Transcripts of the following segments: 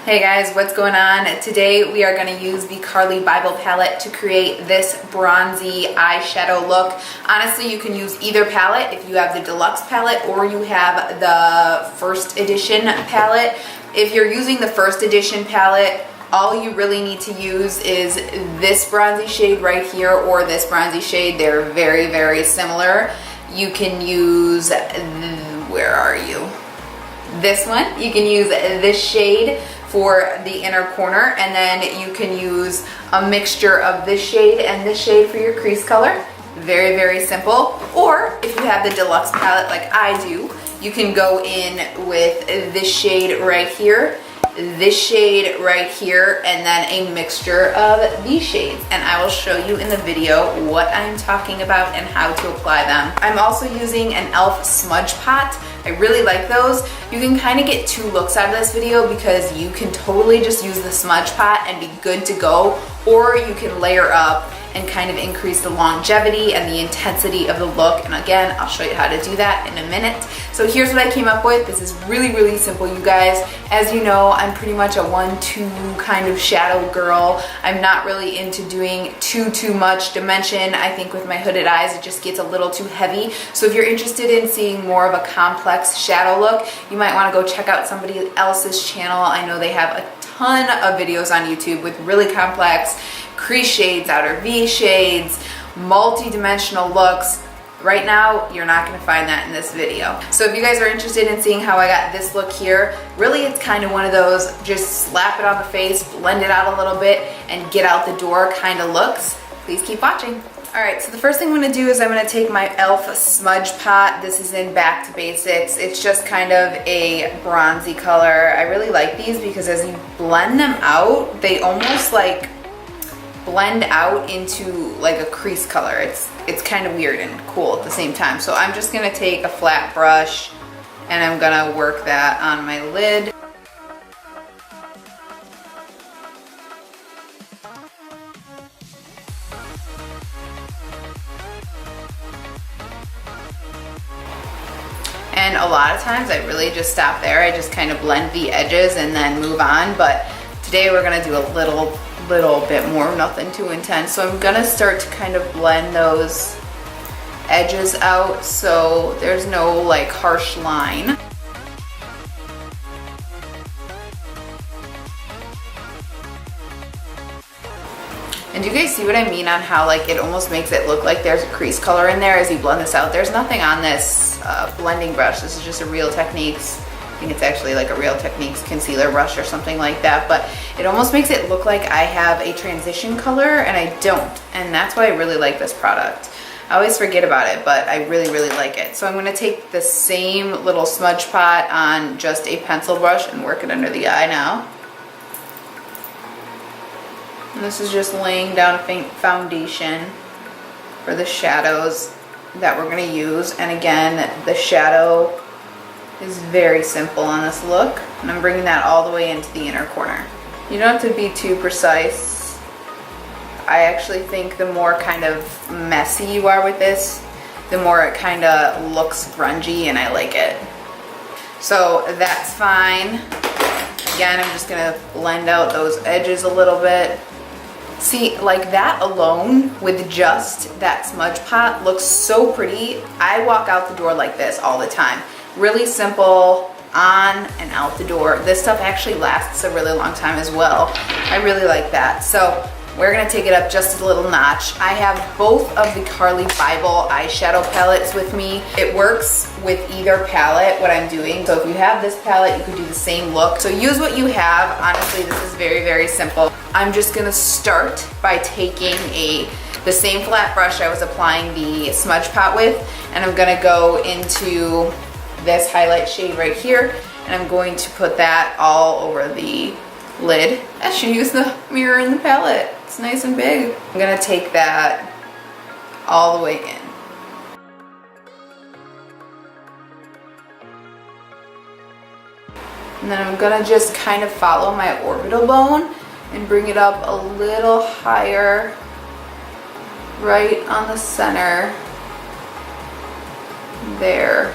Hey guys, what's going on? Today we are going to use the Carli Bybel palette to create this bronzy eyeshadow look. Honestly, you can use either palette if you have the deluxe palette or you have the first edition palette. If you're using the first edition palette, all you really need to use is this bronzy shade right here or this bronzy shade. They're very, very similar. You can use, where are you? This one. You can use this shade for the inner corner, and then you can use a mixture of this shade and this shade for your crease color. Very, very simple. Or if you have the deluxe palette like I do, you can go in with this shade right here, this shade right here, and then a mixture of these shades. And I will show you in the video what I'm talking about and how to apply them. I'm also using an e.l.f. smudge pot. I really like those. You can kind of get two looks out of this video because you can totally just use the smudge pot and be good to go, or you can layer up and kind of increase the longevity and the intensity of the look. And again, I'll show you how to do that in a minute. So here's what I came up with. This is really, really simple, you guys. As you know, I'm pretty much a 1-2 kind of shadow girl. I'm not really into doing too much dimension. I think with my hooded eyes, it just gets a little too heavy. So if you're interested in seeing more of a complex shadow look, you might want to go check out somebody else's channel. I know they have a ton of videos on YouTube with really complex crease shades, outer V shades, multi-dimensional looks. Right now, you're not going to find that in this video. So if you guys are interested in seeing how I got this look here, really it's kind of one of those just slap it on the face, blend it out a little bit, and get out the door kind of looks. Please keep watching. Alright, so the first thing I'm going to do is I'm going to take my e.l.f. smudge pot. This is in Back to Basics. It's just kind of a bronzy color. I really like these because as you blend them out, they almost like blend out into like a crease color. It's kind of weird and cool at the same time. So I'm just going to take a flat brush and I'm going to work that on my lid. And a lot of times I really just stop there. I just kind of blend the edges and then move on. But today we're gonna do a little bit more, nothing too intense. So I'm gonna start to kind of blend those edges out so there's no like harsh line. And do you guys see what I mean on how like it almost makes it look like there's a crease color in there as you blend this out? There's nothing on this blending brush. This is just a Real Techniques. I think it's actually like a Real Techniques concealer brush or something like that. But it almost makes it look like I have a transition color and I don't. And that's why I really like this product. I always forget about it, but I really, really like it. So I'm going to take the same little smudge pot on just a pencil brush and work it under the eye now. And this is just laying down a foundation for the shadows that we're going to use. And again, the shadow is very simple on this look. And I'm bringing that all the way into the inner corner. You don't have to be too precise. I actually think the more kind of messy you are with this, the more it kind of looks grungy, and I like it. So that's fine. Again, I'm just going to blend out those edges a little bit. See, like that alone with just that smudge pot looks so pretty. I walk out the door like this all the time. Really simple, on and out the door. This stuff actually lasts a really long time as well. I really like that. So we're gonna take it up just a little notch. I have both of the Carli Bybel eyeshadow palettes with me. It works with either palette, what I'm doing. So if you have this palette, you could do the same look. So use what you have. Honestly, this is very, very simple. I'm just gonna start by taking the same flat brush I was applying the smudge pot with, and I'm gonna go into this highlight shade right here, and I'm going to put that all over the lid. I should use the mirror in the palette. It's nice and big. I'm gonna take that all the way in. And then I'm gonna just kind of follow my orbital bone and bring it up a little higher right on the center there.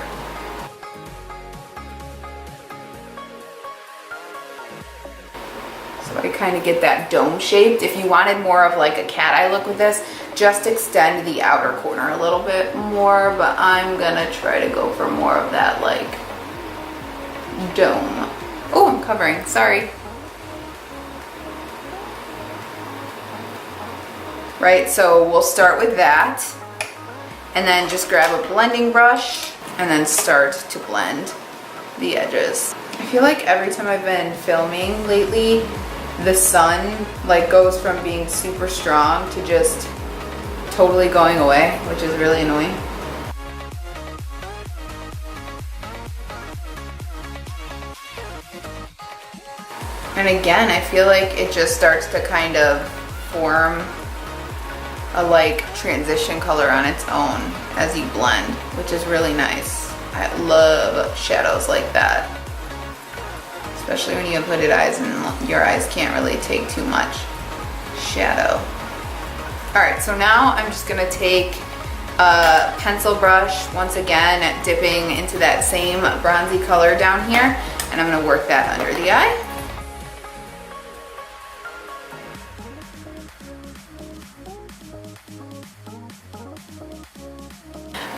So I kind of get that dome shaped. If you wanted more of like a cat eye look with this, just extend the outer corner a little bit more, but I'm gonna try to go for more of that like dome. Oh, I'm covering, sorry. Right, so we'll start with that, and then just grab a blending brush and then start to blend the edges. I feel like every time I've been filming lately, the sun like goes from being super strong to just totally going away, which is really annoying. And again, I feel like it just starts to kind of form a like transition color on its own as you blend, which is really nice. I love shadows like that, especially when you have hooded eyes and your eyes can't really take too much shadow. All right, so now I'm just gonna take a pencil brush, once again dipping into that same bronzy color down here, and I'm gonna work that under the eye.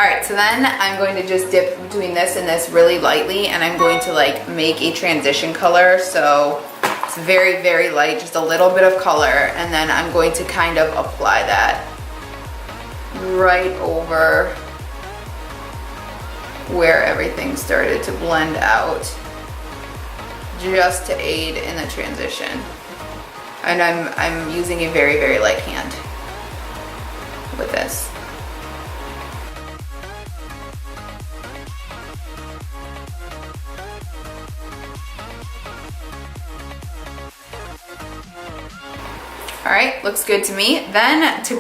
All right, so then I'm going to just dip between this and this really lightly, and I'm going to like make a transition color. So it's very, very light, just a little bit of color, and then I'm going to kind of apply that right over where everything started to blend out, just to aid in the transition. And I'm using a very, very light hand with this. All right, looks good to me. Then to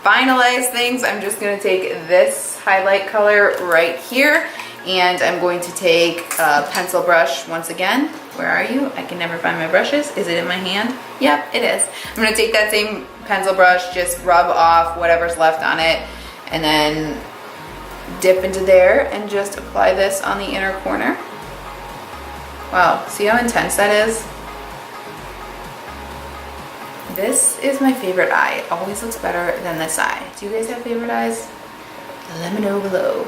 finalize things, I'm just gonna take this highlight color right here, and I'm going to take a pencil brush once again. Where are you? I can never find my brushes. Is it in my hand? Yep, it is. I'm gonna take that same pencil brush, just rub off whatever's left on it, and then dip into there and just apply this on the inner corner. Wow, see how intense that is? This is my favorite eye. It always looks better than this eye. Do you guys have favorite eyes? Let me know below.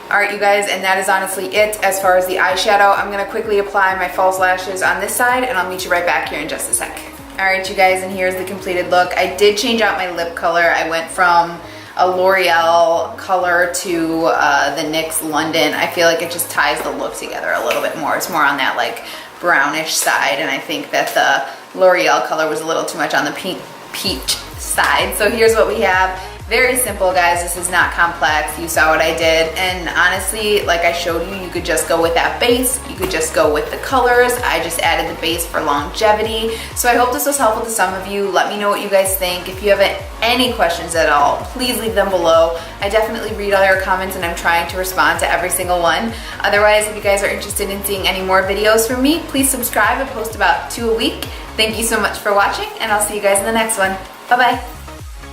All right, you guys, and that is honestly it as far as the eyeshadow. I'm gonna quickly apply my false lashes on this side, and I'll meet you right back here in just a sec. All right, you guys, and here's the completed look. I did change out my lip color. I went from a L'Oreal color to the NYX London. I feel like it just ties the look together a little bit more. It's more on that like brownish side, and I think that the L'Oreal color was a little too much on the peach side. So here's what we have. Very simple, guys. This is not complex. You saw what I did, and honestly, like I showed you, you could just go with that base. You could just go with the colors. I just added the base for longevity. So I hope this was helpful to some of you. Let me know what you guys think. If you have any questions at all, please leave them below. I definitely read all your comments, and I'm trying to respond to every single one. Otherwise, if you guys are interested in seeing any more videos from me, please subscribe. I post about 2 a week. Thank you so much for watching, and I'll see you guys in the next one. Bye-bye.